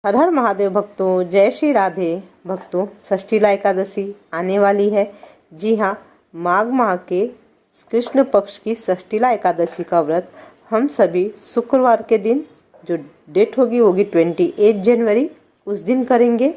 हर हर महादेव भक्तों, जय श्री राधे भक्तों। षष्ठीला एकादशी आने वाली है। जी हाँ, माघ माह के कृष्ण पक्ष की षष्ठीला एकादशी का व्रत हम सभी शुक्रवार के दिन, जो डेट होगी 28 जनवरी, उस दिन करेंगे।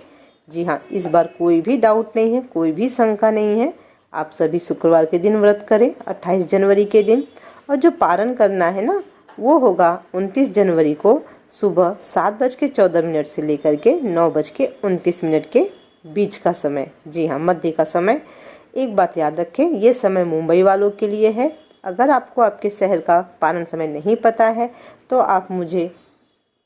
जी हाँ, इस बार कोई भी डाउट नहीं है, कोई भी शंका नहीं है। आप सभी शुक्रवार के दिन व्रत करें, 28 जनवरी के दिन। और जो पारण करना है ना, वो होगा 29 जनवरी को सुबह 7:14 से लेकर के 9:29 के बीच का समय। जी हाँ, मध्य का समय। एक बात याद रखें, ये समय मुंबई वालों के लिए है। अगर आपको आपके शहर का पारण समय नहीं पता है तो आप मुझे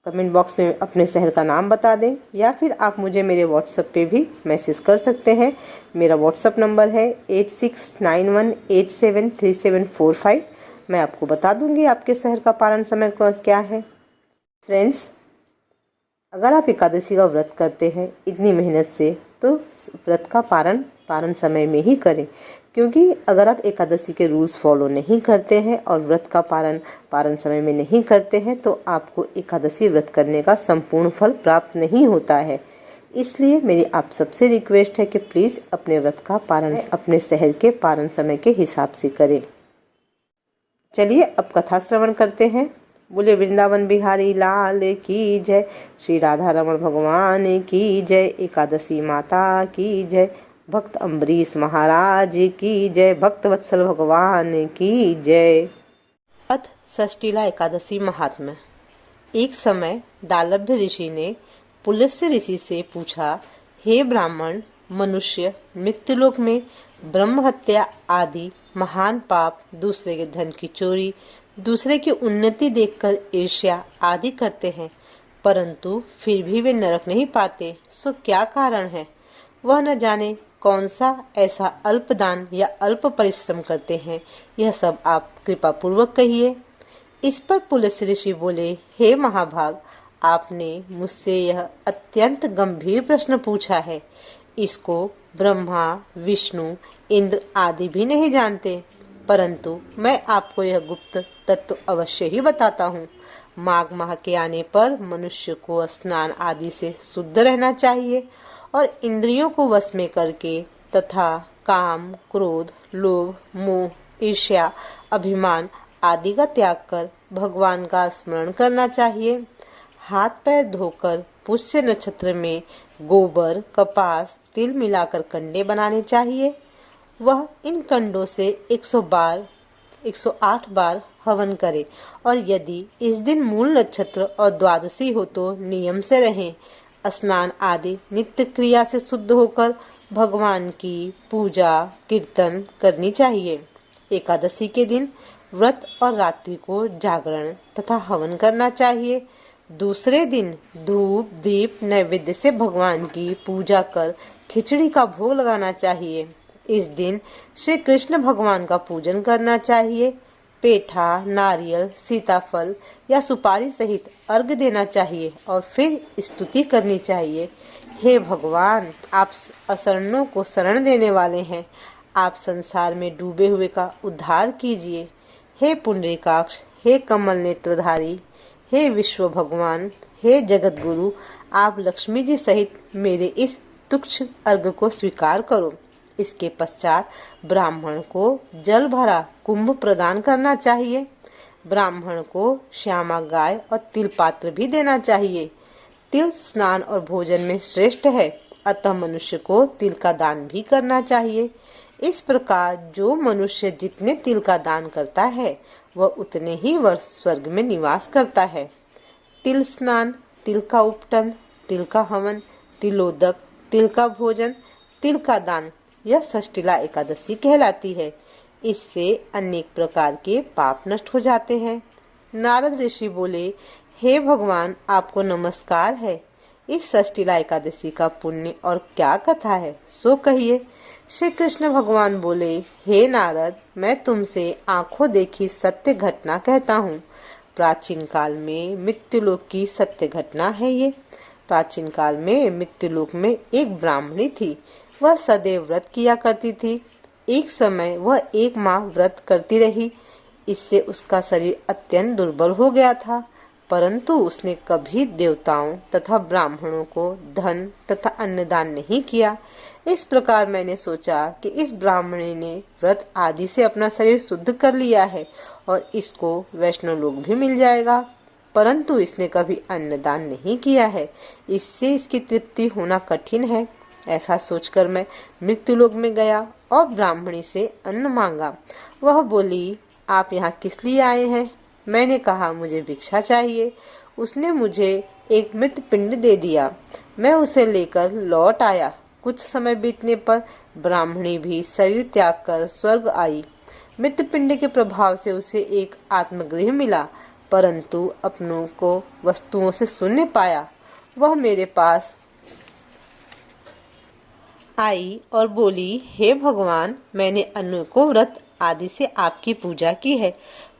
कमेंट बॉक्स में अपने शहर का नाम बता दें, या फिर आप मुझे मेरे व्हाट्सएप पे भी मैसेज कर सकते हैं। मेरा व्हाट्सएप नंबर है 8691873745। मैं आपको बता दूंगी आपके शहर का पारण समय क्या है। फ्रेंड्स, अगर आप एकादशी का व्रत करते हैं इतनी मेहनत से, तो व्रत का पारण समय में ही करें, क्योंकि अगर आप एकादशी के रूल्स फॉलो नहीं करते हैं और व्रत का पारण समय में नहीं करते हैं तो आपको एकादशी व्रत करने का संपूर्ण फल प्राप्त नहीं होता है। इसलिए मेरी आप सबसे रिक्वेस्ट है कि प्लीज़ अपने व्रत का पारण अपने शहर के पारण समय के हिसाब से करें। चलिए अब कथा श्रवण करते हैं। बोले वृंदावन बिहारी लाल की जय, श्री राधा रमण भगवान की जय, एकादशी माता की जय, भक्त अम्बरीश महाराज की जय, भक्त वत्सल भगवान की जय। अथ षष्ठीला एकादशी महात्म्य। एक समय दालभ्य ऋषि ने पुलस्त्य ऋषि से पूछा, हे ब्राह्मण, मनुष्य मृत्युलोक में ब्रह्म हत्या आदि महान पाप, दूसरे के धन की चोरी, दूसरे की उन्नति देखकर ईर्ष्या आदि करते हैं, परंतु फिर भी वे नरक नहीं पाते। सो क्या कारण है? वह न जाने कौन सा ऐसा अल्प दान या अल्प परिश्रम करते हैं। यह सब आप कृपा पूर्वक कहिए। इस पर पुलस्त्य ऋषि बोले, हे महाभाग, आपने मुझसे यह अत्यंत गंभीर प्रश्न पूछा है। इसको ब्रह्मा, विष्णु, इंद्र आदि भी नहीं जानते, परंतु मैं आपको यह गुप्त तत्व अवश्य ही बताता हूँ। माघ माह के आने पर मनुष्य को स्नान आदि से शुद्ध रहना चाहिए और इंद्रियों को वश में करके तथा काम, क्रोध, लोभ, मोह, ईर्ष्या, अभिमान आदि का त्याग कर भगवान का स्मरण करना चाहिए। हाथ पैर धोकर पुष्य नक्षत्र में गोबर, कपास, तिल मिलाकर कंडे बनाने चाहिए। वह इन कंडों से 108 बार हवन करे, और यदि इस दिन मूल नक्षत्र और द्वादशी हो तो नियम से रहें। स्नान आदि नित्य क्रिया से शुद्ध होकर भगवान की पूजा कीर्तन करनी चाहिए। एकादशी के दिन व्रत और रात्रि को जागरण तथा हवन करना चाहिए। दूसरे दिन धूप दीप नैवेद्य से भगवान की पूजा कर खिचड़ी का भोग लगाना चाहिए। इस दिन श्री कृष्ण भगवान का पूजन करना चाहिए। पेठा, नारियल, सीताफल या सुपारी सहित अर्घ्य देना चाहिए और फिर स्तुति करनी चाहिए। हे भगवान, आप अशरणों को शरण देने वाले हैं। आप संसार में डूबे हुए का उद्धार कीजिए। हे पुंडरीकाक्ष, हे कमल नेत्रधारी, हे विश्व भगवान, हे जगत गुरु, आप लक्ष्मी जी सहित मेरे इस तुच्छ अर्घ्य को स्वीकार करो। इसके पश्चात ब्राह्मण को जल भरा कुंभ प्रदान करना चाहिए। ब्राह्मण को श्यामा गाय और तिल पात्र भी देना चाहिए। तिल स्नान और भोजन में श्रेष्ठ है, अतः मनुष्य को तिल का दान भी करना चाहिए। इस प्रकार जो मनुष्य जितने तिल का दान करता है वह उतने ही वर्ष स्वर्ग में निवास करता है। तिल स्नान, तिल का उपटन, तिल का हवन, तिलोदक, तिल का भोजन, तिल का दान, यह षष्ठीला एकादशी कहलाती है। इससे अनेक प्रकार के पाप नष्ट हो जाते हैं। नारद ऋषि बोले, हे भगवान, आपको नमस्कार है। इस षष्ठीला एकादशी का पुण्य और क्या कथा है, सो कहिए। श्री कृष्ण भगवान बोले, हे नारद, मैं तुमसे आंखों देखी सत्य घटना कहता हूँ। प्राचीन काल में मृत्युलोक की सत्य घटना है ये। प्राचीन काल में मृत्युलोक में एक ब्राह्मणी थी। वह सदैव व्रत किया करती थी। एक समय वह 1 माह व्रत करती रही। इससे उसका शरीर अत्यंत दुर्बल हो गया था। परंतु उसने कभी देवताओं तथा ब्राह्मणों को धन तथा अन्नदान नहीं किया। इस प्रकार मैंने सोचा कि इस ब्राह्मणी ने व्रत आदि से अपना शरीर शुद्ध कर लिया है और इसको वैष्णव लोक भी मिल जाएगा, परंतु इसने कभी अन्नदान नहीं किया है, इससे इसकी तृप्ति होना कठिन है। ऐसा सोचकर मैं मृत्युलोक में गया और ब्राह्मणी से अन्न मांगा। वह बोली, आप यहाँ किस लिए आए हैं? मैंने कहा, मुझे भिक्षा चाहिए। उसने मुझे एक मृत पिंड दे दिया। मैं उसे लेकर लौट आया। कुछ समय बीतने पर ब्राह्मणी भी शरीर त्याग कर स्वर्ग आई। मृत पिंड के प्रभाव से उसे एक आत्मगृह मिला, परंतु अपनों को वस्तुओं से शून्य पाया। वह मेरे पास आई और बोली, हे भगवान, मैंने अनेकों व्रत आदि से आपकी पूजा की है,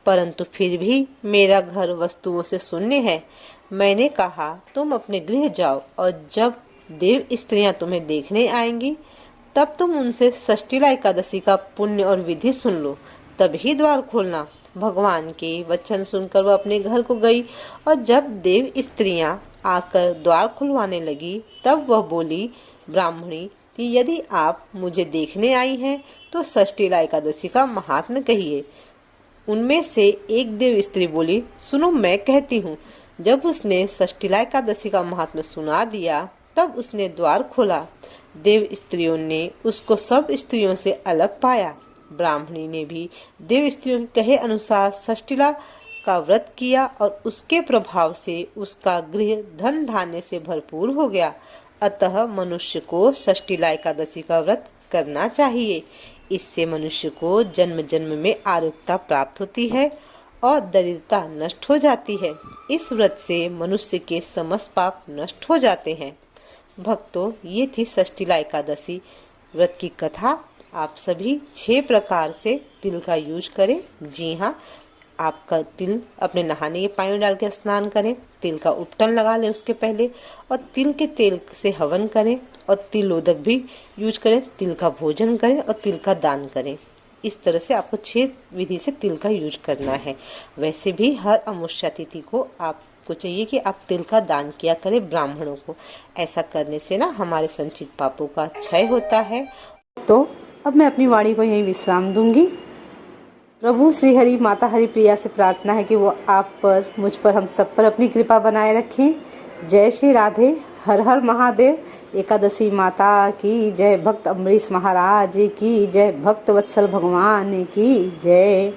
परंतु फिर भी मेरा घर वस्तुओं से शून्य है। मैंने कहा, तुम अपने गृह जाओ और जब देव स्त्रियां तुम्हें देखने आएंगी तब तुम उनसे षष्ठीला एकादशी का पुण्य और विधि सुन लो, तभी द्वार खोलना। भगवान के वचन सुनकर वह अपने घर को गई और जब देव स्त्रियां आकर द्वार खुलवाने लगी तब वह बोली, ब्राह्मणी, कि यदि आप मुझे देखने आई हैं तो षष्ठीला एकादशी का महात्म्य कहिए। उनमें से एक देव स्त्री बोली, सुनो, मैं कहती हूँ। जब उसने षष्ठीला एकादशी का महात्म्य सुना दिया तब उसने द्वार खोला। देव स्त्रियों ने उसको सब स्त्रियों से अलग पाया। ब्राह्मणी ने भी देव स्त्रियों के कहे अनुसार षष्ठीला का व्रत किया और उसके प्रभाव से उसका गृह धन धान्य से भरपूर हो गया। अतः मनुष्य को षष्ठीला एकादशी का व्रत करना चाहिए। इससे मनुष्य को जन्म जन्म में आरोग्यता प्राप्त होती है और दरिद्रता नष्ट हो जाती है। इस व्रत से मनुष्य के समस्त पाप नष्ट हो जाते हैं। भक्तों, ये थी षष्ठीला एकादशी व्रत की कथा। आप सभी 6 प्रकार से तिल का यूज करें। जी हाँ, आपका तिल अपने नहाने के पानी में डाल के स्नान करें, तिल का उपटन लगा लें उसके पहले, और तिल के तेल से हवन करें और तिलोदक भी यूज करें, तिल का भोजन करें और तिल का दान करें। इस तरह से आपको 6 विधि से तिल का यूज करना है। वैसे भी हर अमावस्या तिथि को आपको चाहिए कि आप तिल का दान किया करें ब्राह्मणों को। ऐसा करने से ना हमारे संचित पापों का क्षय होता है। तो अब मैं अपनी वाणी को यहीं विश्राम दूंगी। प्रभु श्री हरि माता हरि प्रिया से प्रार्थना है कि वो आप पर, मुझ पर, हम सब पर अपनी कृपा बनाए रखें। जय श्री राधे। हर हर महादेव। एकादशी माता की जय। भक्त अम्बरीश महाराज की जय। भक्त वत्सल भगवान की जय।